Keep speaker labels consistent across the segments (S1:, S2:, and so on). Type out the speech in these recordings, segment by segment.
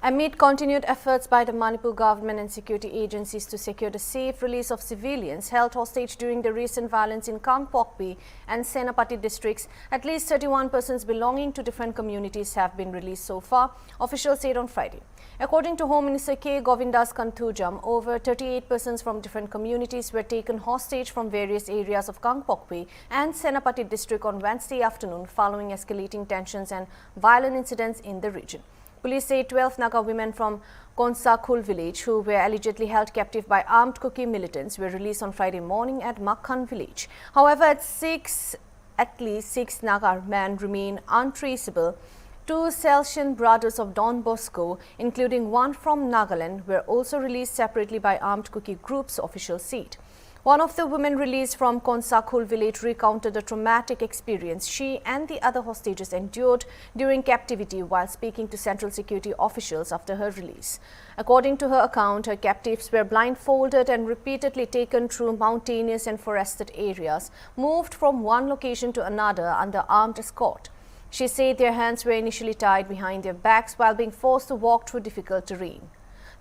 S1: Amid continued efforts by the Manipur government and security agencies to secure the safe release of civilians held hostage during the recent violence in Kangpokpi and Senapati districts, at least 31 persons belonging to different communities have been released so far, officials said on Friday. According to Home Minister K. Govindas Kanthujam, over 38 persons from different communities were taken hostage from various areas of Kangpokpi and Senapati district on Wednesday afternoon following escalating tensions and violent incidents in the region. Police say 12 Naga women from Konsakhul village who were allegedly held captive by armed Kuki militants were released on Friday morning at Makhan village. However, at least six Naga men remain untraceable. Two Salesian brothers of Don Bosco, including one from Nagaland, were also released separately by armed Kuki groups, officials said. One of the women released from Konsakhul village recounted the traumatic experience she and the other hostages endured during captivity while speaking to Central Security officials after her release. According to her account, her captives were blindfolded and repeatedly taken through mountainous and forested areas, moved from one location to another under armed escort. She said their hands were initially tied behind their backs while being forced to walk through difficult terrain.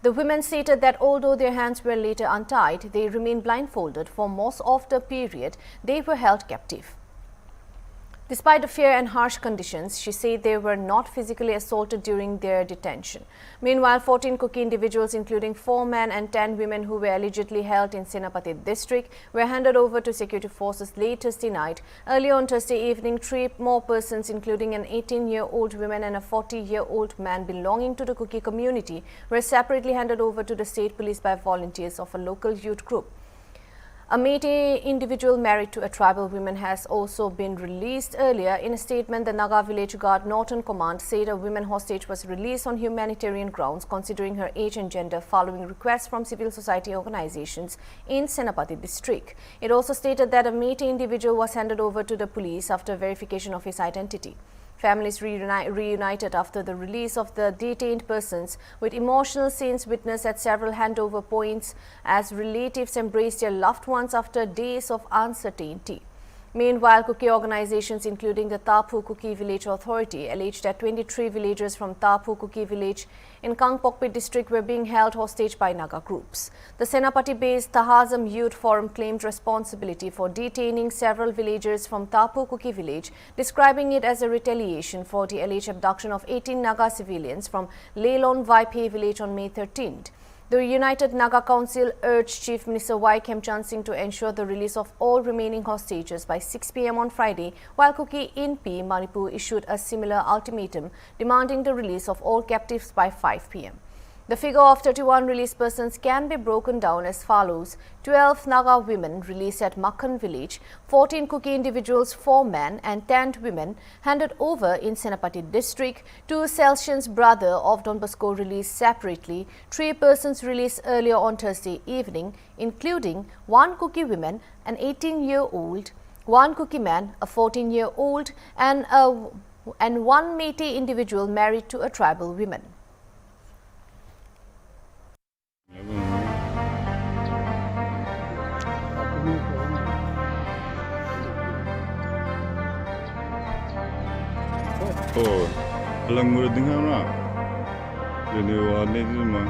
S1: The women stated that although their hands were later untied, they remained blindfolded for most of the period they were held captive. Despite the fear and harsh conditions, she said they were not physically assaulted during their detention. Meanwhile, 14 Kuki individuals, including 4 men and 10 women who were allegedly held in Senapati district, were handed over to security forces late Thursday night. Early on Thursday evening, 3 more persons, including an 18-year-old woman and a 40-year-old man belonging to the Kuki community, were separately handed over to the state police by volunteers of a local youth group. A Métis individual married to a tribal woman has also been released. Earlier, in a statement, the Naga Village Guard Northern Command said a woman hostage was released on humanitarian grounds considering her age and gender following requests from civil society organizations in Senapati district. It also stated that a Métis individual was handed over to the police after verification of his identity. Families reunited after the release of the detained persons, with emotional scenes witnessed at several handover points as relatives embraced their loved ones after days of uncertainty. Meanwhile, Kuki organizations including the Tapu Kuki Village Authority alleged that 23 villagers from Tapu Kuki village in Kangpokpi district were being held hostage by Naga groups. The Senapati-based Tahazam Youth Forum claimed responsibility for detaining several villagers from Tapu Kuki village, describing it as a retaliation for the alleged abduction of 18 Naga civilians from Lelon Vaipe village on May 13th. The United Naga Council urged Chief Minister Y. Khemchand Singh to ensure the release of all remaining hostages by 6 p.m. on Friday, while Kuki INP Manipur issued a similar ultimatum demanding the release of all captives by 5 p.m. The figure of 31 released persons can be broken down as follows: 12 Naga women released at Makhan village, 14 Kuki individuals, 4 men and 10 women handed over in Senapati district, 2 Salesians brother of Don Bosco released separately, 3 persons released earlier on Thursday evening, including 1 Kuki woman, an 18-year-old, 1 Kuki man, a 14-year-old and 1 Métis individual married to a tribal woman.
S2: Oh, alang mo din nga Diniwala din naman.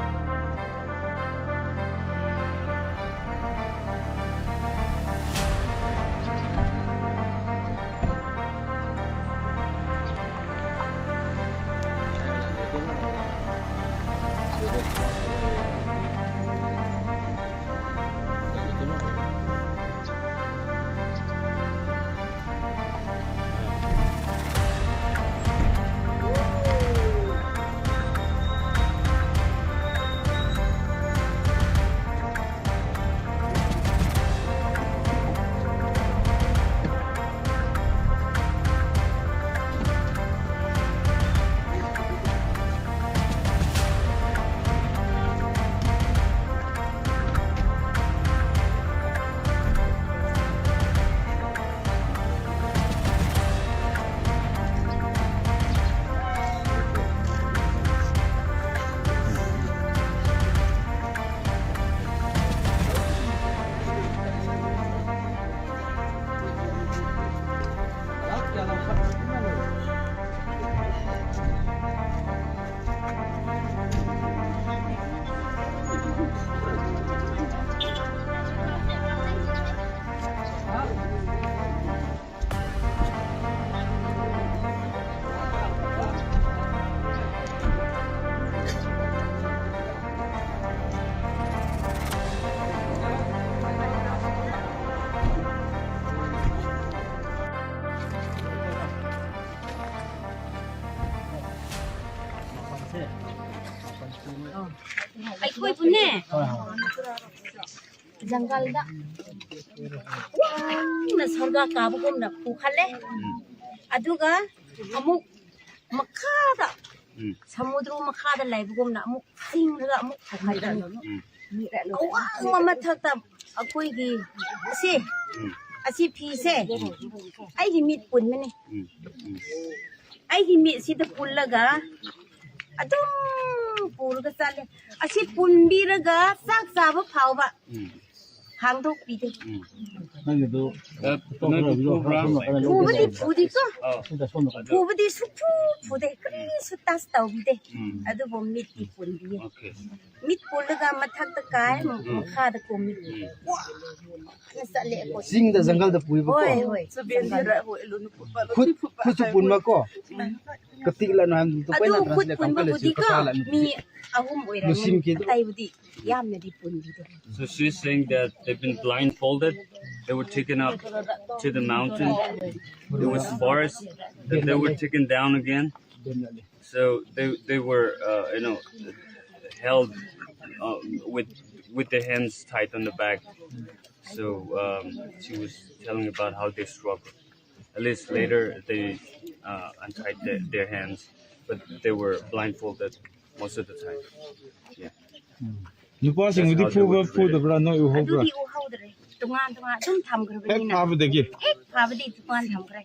S3: Ay koy punne jungle da na sarga kabugum na pukhale aduga amuk makhada samudru makhada laibugum na amuk singra amuk pukhale awang mamathakta akoi gi asi phi se ai gi mit pun mene ai gi mit si da pullaga adum purga sale asi punbiraga sak saba phawba hangdok pide pubadi pudi ko pubadi supu pude kri sutas taw bide adu bom mit ki punbi mit pullaga mathak ta kai makha da ko mit sale ko
S4: sing da jungle da pui ba ko khut pun ma ko katik la nam to pai na translate kam ka le si ka la
S3: mi ahum oira tai budi yam ne di punbi do.
S5: So she's saying that they've been blindfolded. They were taken up to the mountain. There was forest. Then they were taken down again. So they were held with their hands tied on the back. So she was telling about how they struggled. At least later they untied their hands, but they were blindfolded most of the time. Yeah.
S2: You passing with the food of Rano, you hope.
S3: Adudi u hawdre tungan dum tham grabani na
S2: Pavadagi.
S3: hek pavadi tukan tham gre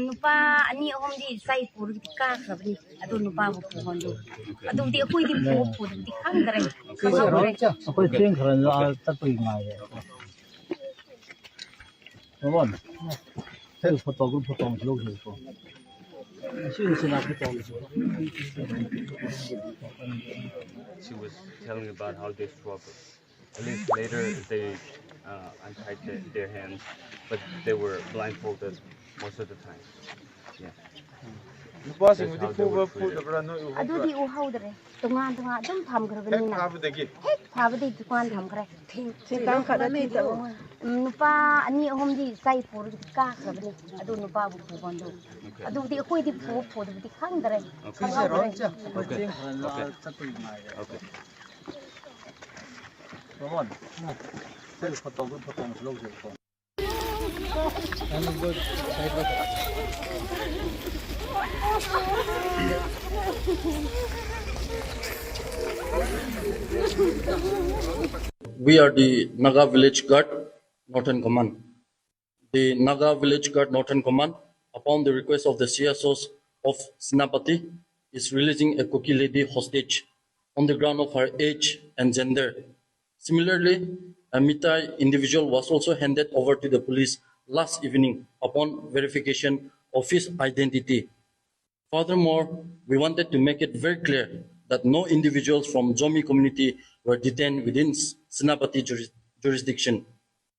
S3: nupa ani ahom di sai pur di ka grabani adu nupa bu phondo adu di akoi di pu di khang gre
S4: apoi teng kharan la ta pui ma ye bon tel photo group photo lo ko
S5: She was telling about how they struggled. At least later they untied their hands, but they were blindfolded most of the time. Yeah.
S2: You passing with the food of Rano, you
S3: adudi u hawdre tungan dum tham grabani na
S2: Pavadagi.
S3: hek pavadi tukan tham gre nupa ani ahom di sai pur di ka grabani adu nupa bu phondo adu di akoi di pu di khang gre
S5: Okay. Okay.
S4: bon tel photo group photo lo ko
S6: We are the Naga Village Guard, Northern Command. The Naga Village Guard, Northern Command, upon the request of the CSOs of Senapati, is releasing a Kuki lady hostage on the ground of her age and gender. Similarly, a Mitai individual was also handed over to the police last evening upon verification of his identity. Furthermore, we wanted to make it very clear that no individuals from Zomi community were detained within Senapati jurisdiction.